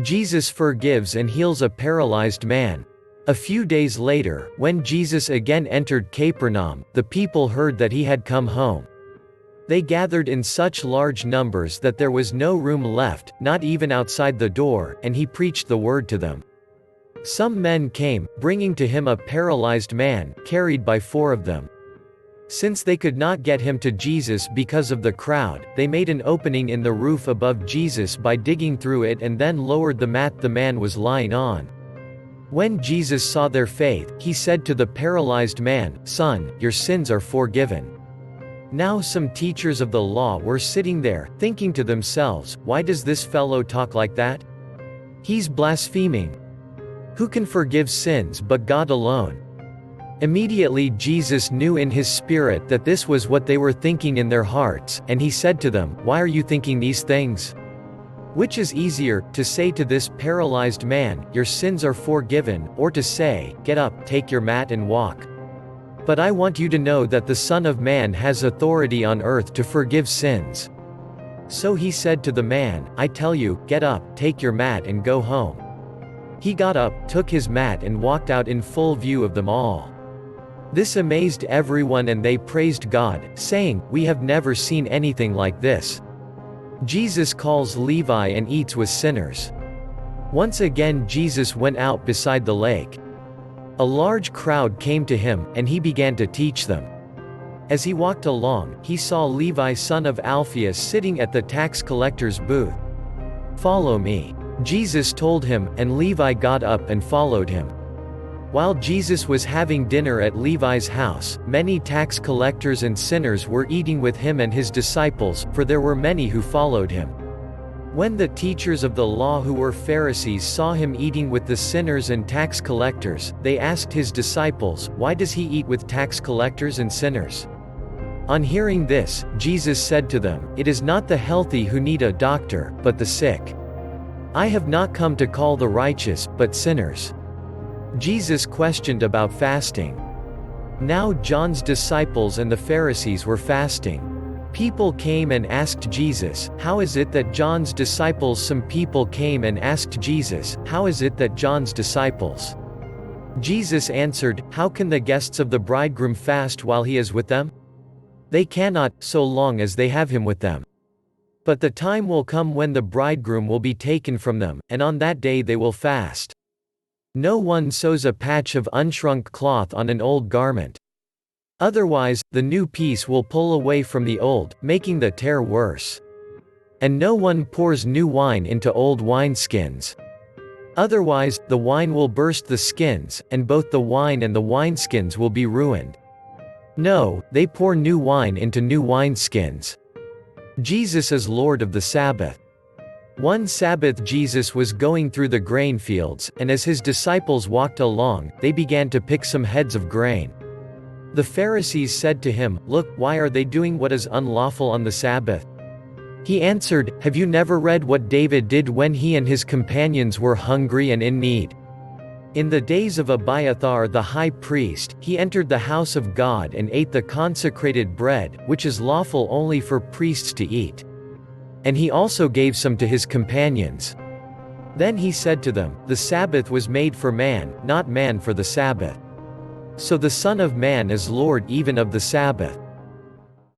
Jesus forgives and heals a paralyzed man. A few days later, when Jesus again entered Capernaum, the people heard that he had come home. They gathered in such large numbers that there was no room left, not even outside the door, and he preached the word to them. Some men came, bringing to him a paralyzed man, carried by 4 of them. Since they could not get him to Jesus because of the crowd, they made an opening in the roof above Jesus by digging through it and then lowered the mat the man was lying on. When Jesus saw their faith, he said to the paralyzed man, "Son, your sins are forgiven." Now some teachers of the law were sitting there, thinking to themselves, "Why does this fellow talk like that? He's blaspheming. Who can forgive sins but God alone?" Immediately Jesus knew in his spirit that this was what they were thinking in their hearts, and he said to them, "Why are you thinking these things? Which is easier, to say to this paralyzed man, 'Your sins are forgiven,' or to say, 'Get up, take your mat and walk'? But I want you to know that the Son of Man has authority on earth to forgive sins." So he said to the man, "I tell you, get up, take your mat and go home." He got up, took his mat and walked out in full view of them all. This amazed everyone and they praised God, saying, "We have never seen anything like this." Jesus calls Levi and eats with sinners. Once again Jesus went out beside the lake. A large crowd came to him, and he began to teach them. As he walked along, he saw Levi son of Alphaeus sitting at the tax collector's booth. "Follow me," Jesus told him, and Levi got up and followed him. While Jesus was having dinner at Levi's house, many tax collectors and sinners were eating with him and his disciples, for there were many who followed him. When the teachers of the law who were Pharisees saw him eating with the sinners and tax collectors, they asked his disciples, "Why does he eat with tax collectors and sinners?" On hearing this, Jesus said to them, "It is not the healthy who need a doctor, but the sick. I have not come to call the righteous, but sinners." Jesus questioned about fasting. Now John's disciples and the Pharisees were fasting. People came and asked Jesus, "How is it that John's disciples?" Some people came and asked Jesus, "How is it that John's disciples?" Jesus answered, "How can the guests of the bridegroom fast while he is with them? They cannot, so long as they have him with them. But the time will come when the bridegroom will be taken from them, and on that day they will fast. No one sews a patch of unshrunk cloth on an old garment. Otherwise, the new piece will pull away from the old, making the tear worse. And no one pours new wine into old wineskins. Otherwise, the wine will burst the skins, and both the wine and the wineskins will be ruined. No, they pour new wine into new wineskins." Jesus is Lord of the Sabbath. One Sabbath Jesus was going through the grain fields, and as his disciples walked along, they began to pick some heads of grain. The Pharisees said to him, "Look, why are they doing what is unlawful on the Sabbath?" He answered, "Have you never read what David did when he and his companions were hungry and in need? In the days of Abiathar the high priest, he entered the house of God and ate the consecrated bread, which is lawful only for priests to eat. And he also gave some to his companions. Then he said to them, The Sabbath was made for man, not man for the Sabbath. So the Son of Man is Lord even of the Sabbath."